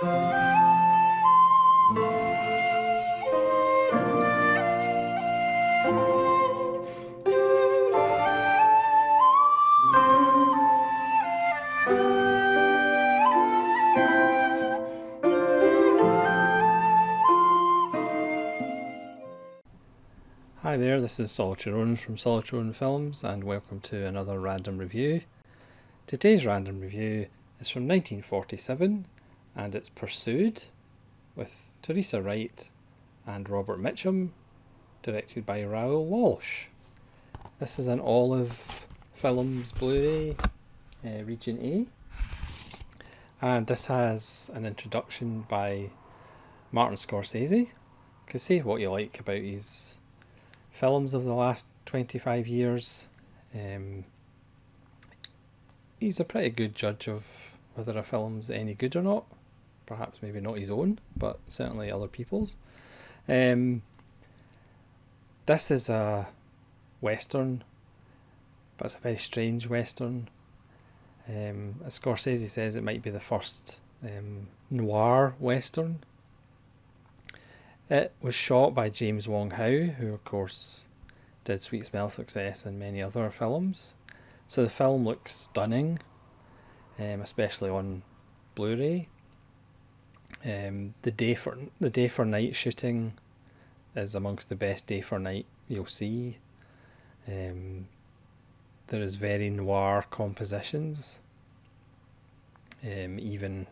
Hi there, this is Solitary Ronan from Solitary Ronan Films, and welcome to another random review. Today's random review is from 1947, and it's Pursued, with Teresa Wright and Robert Mitchum, directed by Raoul Walsh. This is an Olive Films Blu-ray, Region A, and this has an introduction by Martin Scorsese. You can say what you like about his films of the last 25 years. He's a pretty good judge of whether a film's any good or not. Perhaps maybe not his own, but certainly other people's. This is a western, but it's a very strange western. As Scorsese says, it might be the first noir western. It was shot by James Wong Howe, who of course did Sweet Smell Success and many other films. So the film looks stunning, especially on Blu-ray. The day for night shooting is amongst the best day for night you'll see. There is very noir compositions, even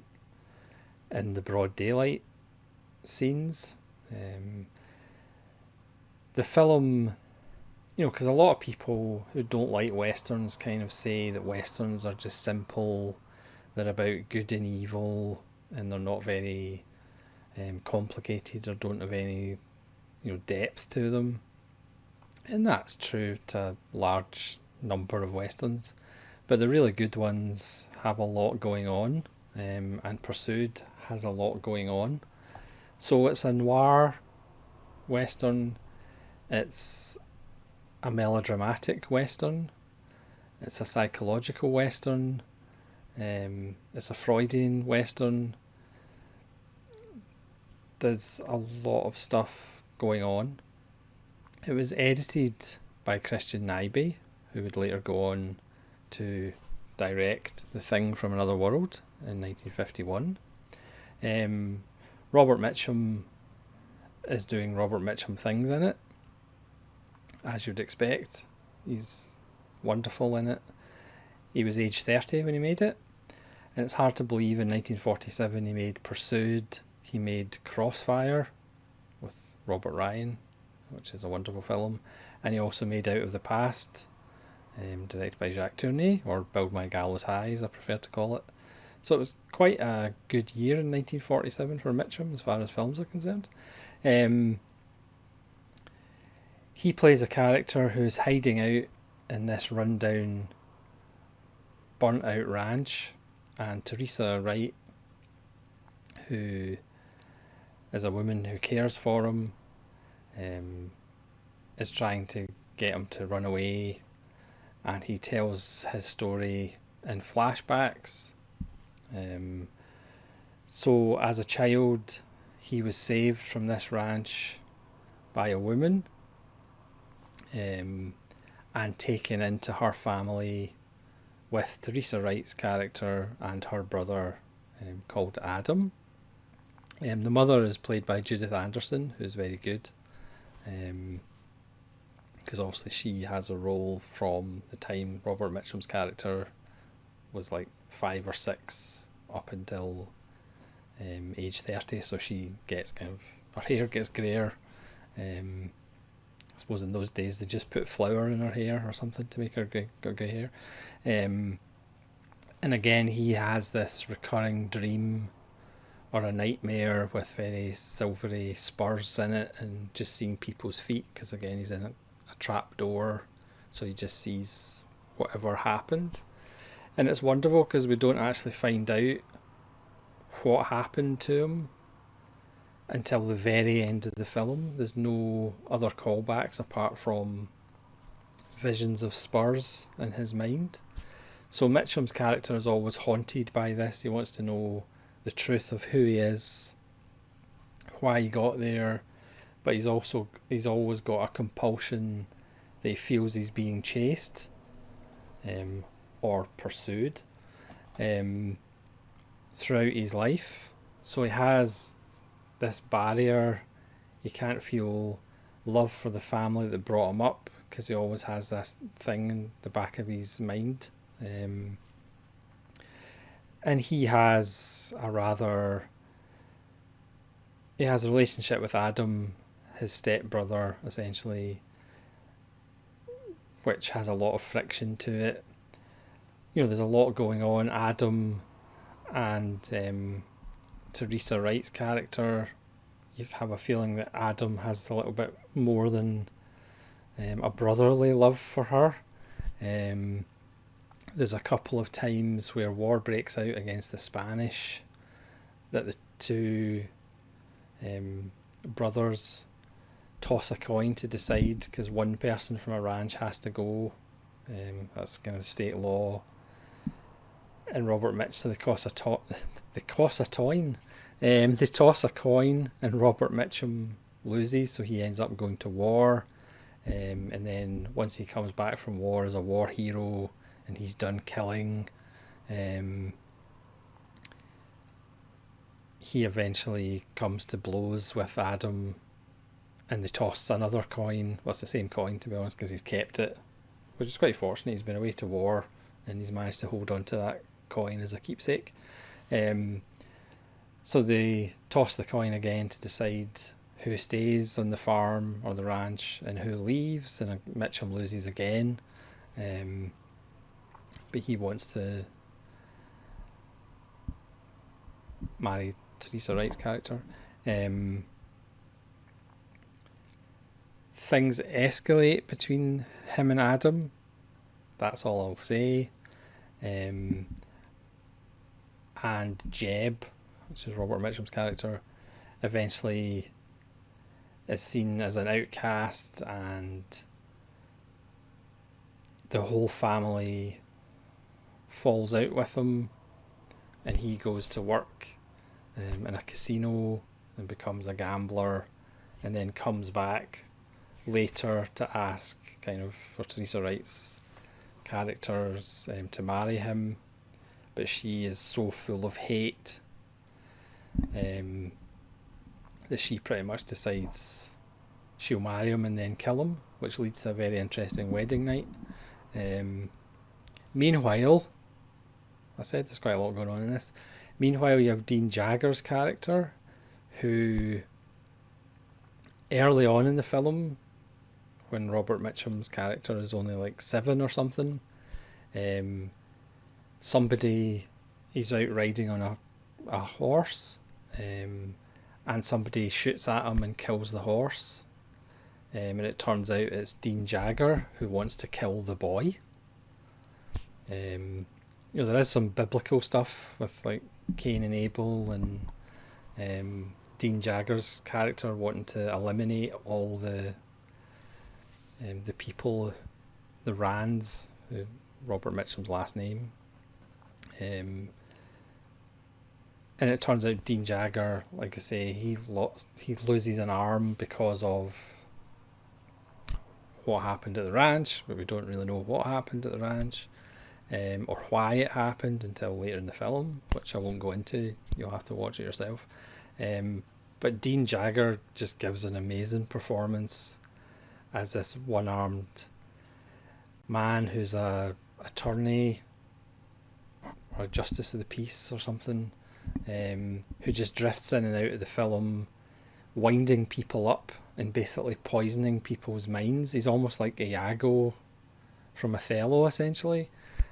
in the broad daylight scenes. The film, because a lot of people who don't like westerns kind of say that westerns are just simple, they're about good and evil, and they're not very complicated or don't have any depth to them. And that's true to a large number of westerns, but the really good ones have a lot going on, and Pursued has a lot going on. So it's a noir western, it's a melodramatic western, it's a psychological western, it's a Freudian western. There's a lot of stuff going on. It was edited by Christian Nyby, who would later go on to direct The Thing from Another World in 1951. Robert Mitchum is doing Robert Mitchum things in it, as you'd expect. He's wonderful in it. He was age 30 when he made it, and it's hard to believe in 1947 he made Pursued. He made Crossfire with Robert Ryan, which is a wonderful film, and he also made Out of the Past, directed by Jacques Tourneur, or Build My Gallows High as I prefer to call it. So it was quite a good year in 1947 for Mitchum as far as films are concerned. He plays a character who's hiding out in this rundown, burnt out ranch, and Teresa Wright, who is a woman who cares for him, is trying to get him to run away, and he tells his story in flashbacks. So as a child, he was saved from this ranch by a woman, and taken into her family with Teresa Wright's character and her brother, called Adam. The mother is played by Judith Anderson, who's very good, because obviously she has a role from the time Robert Mitchum's character was like 5 or 6 up until age 30, so she gets her hair gets greyer. I suppose in those days they just put flour in her hair or something to make her grey hair. And again, he has this recurring dream or a nightmare with very silvery spurs in it, and just seeing people's feet, because again he's in a trap door, so he just sees whatever happened. And it's wonderful because we don't actually find out what happened to him until the very end of the film. There's no other callbacks apart from visions of spurs in his mind. So Mitchum's character is always haunted by this. He wants to know the truth of who he is, why he got there, but he's always got a compulsion that he feels he's being chased, or pursued, throughout his life. So he has this barrier. He can't feel love for the family that brought him up, because he always has this thing in the back of his mind. And he has a relationship with Adam, his stepbrother, essentially, which has a lot of friction to it. There's a lot going on. Adam and Teresa Wright's character, you have a feeling that Adam has a little bit more than a brotherly love for her. There's a couple of times where war breaks out against the Spanish, that the two brothers toss a coin to decide, because one person from a ranch has to go. That's kind of state law. And Robert Mitchum, so they toss a coin, and Robert Mitchum loses, so he ends up going to war. And then once he comes back from war as a war hero, and he's done killing, he eventually comes to blows with Adam, and they toss another coin. Well, it's the same coin, to be honest, because he's kept it, which is quite fortunate. He's been away to war, and he's managed to hold on to that coin as a keepsake. So they toss the coin again to decide who stays on the farm or the ranch and who leaves, and Mitchum loses again. But he wants to marry Teresa Wright's character. Things escalate between him and Adam. That's all I'll say. And Jeb, which is Robert Mitchum's character, eventually is seen as an outcast, and the whole family falls out with him, and he goes to work in a casino and becomes a gambler, and then comes back later to ask kind of for Teresa Wright's characters to marry him, but she is so full of hate that she pretty much decides she'll marry him and then kill him, which leads to a very interesting wedding night. Meanwhile, I said there's quite a lot going on in this. Meanwhile, you have Dean Jagger's character, who early on in the film, when Robert Mitchum's character is only like 7 or something, he's out riding on a horse, and somebody shoots at him and kills the horse, and it turns out it's Dean Jagger who wants to kill the boy. There is some biblical stuff with like Cain and Abel, and Dean Jagger's character wanting to eliminate all the people, the Rands, Robert Mitchum's last name. And it turns out Dean Jagger, like I say, he loses an arm because of what happened at the ranch, but we don't really know what happened at the ranch, or why it happened until later in the film, which I won't go into. You'll have to watch it yourself. But Dean Jagger just gives an amazing performance as this one-armed man who's a attorney or a justice of the peace or something, who just drifts in and out of the film, winding people up and basically poisoning people's minds. He's almost like Iago from Othello, essentially,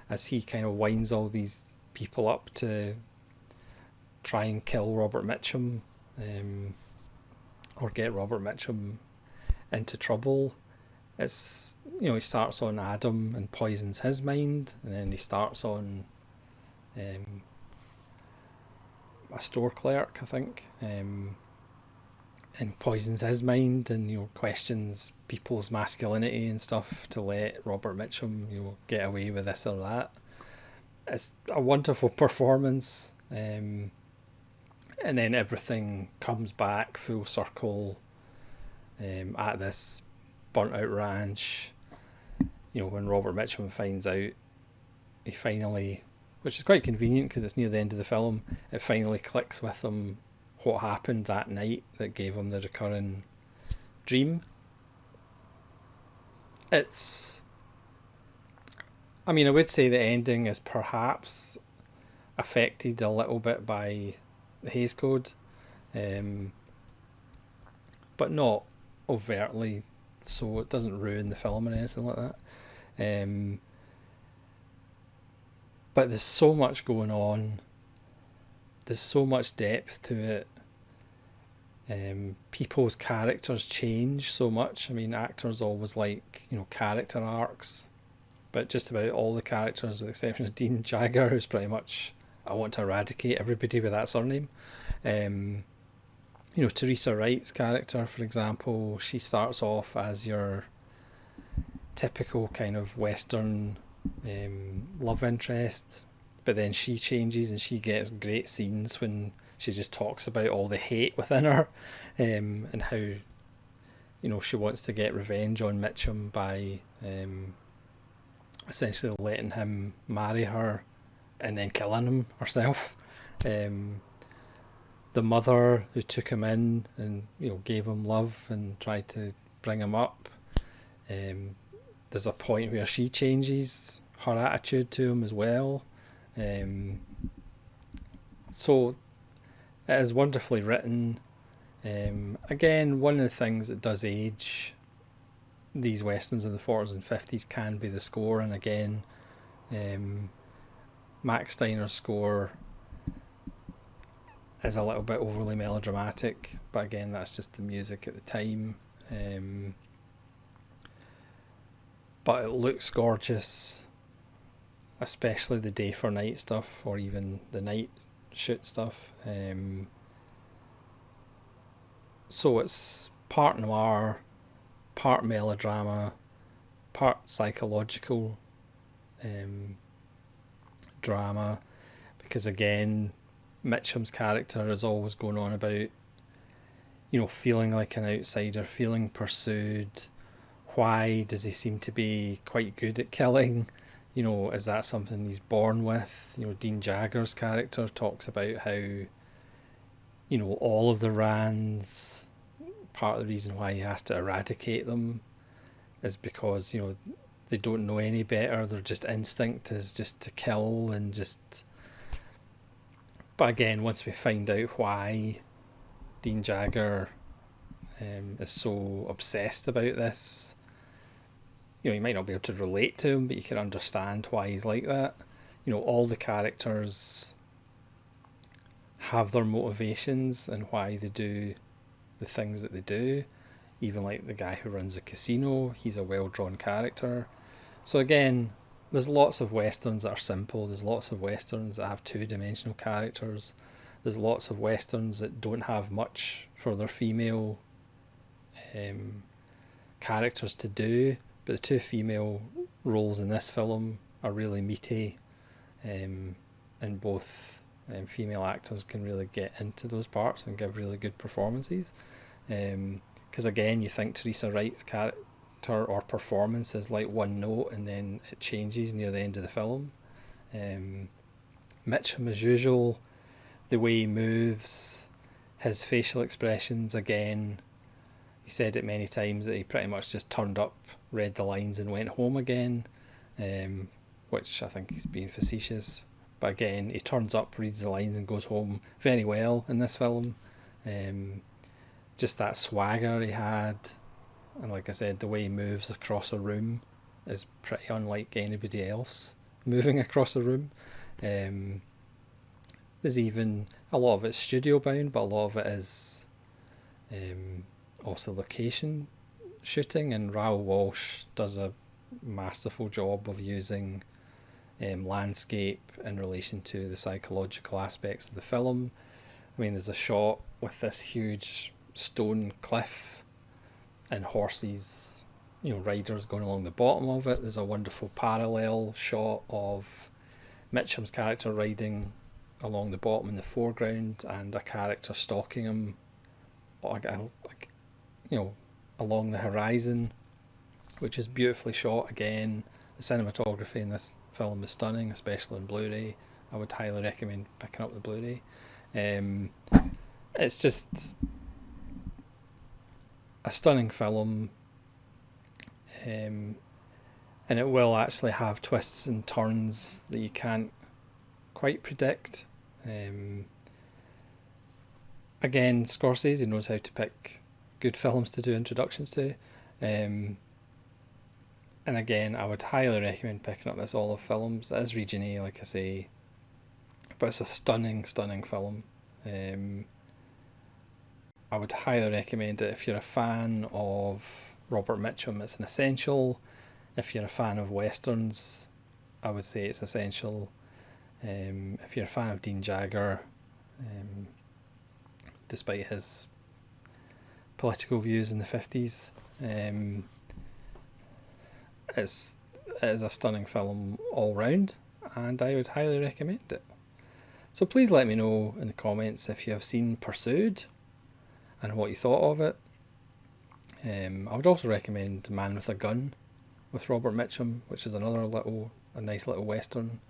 as he kind of winds all these people up to try and kill Robert Mitchum, or get Robert Mitchum into trouble. It's, he starts on Adam and poisons his mind, and then he starts on a store clerk, I think, and poisons his mind, and questions people's masculinity and stuff to let Robert Mitchum get away with this or that. It's a wonderful performance. and then everything comes back full circle at this burnt out ranch. When Robert Mitchum finds out, he finally, which is quite convenient because it's near the end of the film, it finally clicks with him what happened that night that gave him the recurring dream. I would say the ending is perhaps affected a little bit by the Hays Code, but not overtly, so it doesn't ruin the film or anything like that. But there's so much going on. There's so much depth to it. People's characters change so much. Actors always like, character arcs, but just about all the characters, with the exception of Dean Jagger, who's pretty much, I want to eradicate everybody with that surname. Teresa Wright's character, for example, she starts off as your typical kind of Western love interest, but then she changes and she gets great scenes when she just talks about all the hate within her, and how she wants to get revenge on Mitchum by essentially letting him marry her and then killing him herself. The mother who took him in and gave him love and tried to bring him up, there's a point where she changes her attitude to him as well. So it is wonderfully written. Again, one of the things that does age these westerns of the 40s and 50s can be the score, and again, Max Steiner's score is a little bit overly melodramatic, but again, that's just the music at the time. But it looks gorgeous, especially the day for night stuff, or even the night shoot stuff. So it's part noir, part melodrama, part psychological drama, because again, Mitchum's character is always going on about, feeling like an outsider, feeling pursued. Why does he seem to be quite good at killing? Is that something he's born with? Dean Jagger's character talks about how, all of the Rands, part of the reason why he has to eradicate them is because, they don't know any better. Their just instinct is just to kill and just... But again, once we find out why Dean Jagger is so obsessed about this, you might not be able to relate to him, but you can understand why he's like that. All the characters have their motivations and why they do the things that they do. Even like the guy who runs the casino, he's a well-drawn character. So again, there's lots of westerns that are simple. There's lots of westerns that have two-dimensional characters. There's lots of westerns that don't have much for their female characters to do, but the two female roles in this film are really meaty, and both female actors can really get into those parts and give really good performances. Because again, you think Teresa Wright's character or performance is like one note and then it changes near the end of the film. Mitchum, as usual, the way he moves, his facial expressions, again, he said it many times that he pretty much just turned up, read the lines and went home again, which I think he's being facetious. But again, he turns up, reads the lines and goes home very well in this film. Just that swagger he had, and like I said, the way he moves across a room is pretty unlike anybody else moving across a room. There's even a lot of it's studio bound, but a lot of it is also location shooting, and Raoul Walsh does a masterful job of using landscape in relation to the psychological aspects of the film. There's a shot with this huge stone cliff and horses, riders going along the bottom of it. There's a wonderful parallel shot of Mitchum's character riding along the bottom in the foreground and a character stalking him, like along the horizon, which is beautifully shot. Again, the cinematography in this film is stunning, especially on Blu-ray. I would highly recommend picking up the Blu-ray. It's just a stunning film, and it will actually have twists and turns that you can't quite predict. Again, Scorsese knows how to pick good films to do introductions to. And again, I would highly recommend picking up this Olive Films. It is Region A, like I say, but it's a stunning, stunning film. I would highly recommend it if you're a fan of Robert Mitchum. It's an essential. If you're a fan of westerns, I would say it's essential. If you're a fan of Dean Jagger, despite his political views in the 50s, it is a stunning film all round, and I would highly recommend it. So please let me know in the comments if you have seen Pursued and what you thought of it. I would also recommend Man with a Gun with Robert Mitchum, which is a nice little western,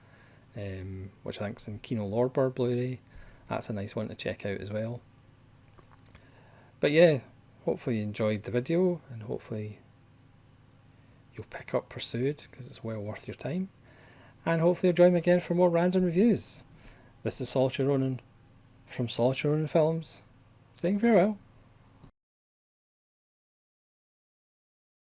which I think is in Kino Lorber Blu-ray. That's a nice one to check out as well. But yeah, hopefully you enjoyed the video, and hopefully you'll pick up Pursued, because it's well worth your time. And hopefully you'll join me again for more random reviews. This is Solitary Ronin from Solitary Ronin Films, saying farewell.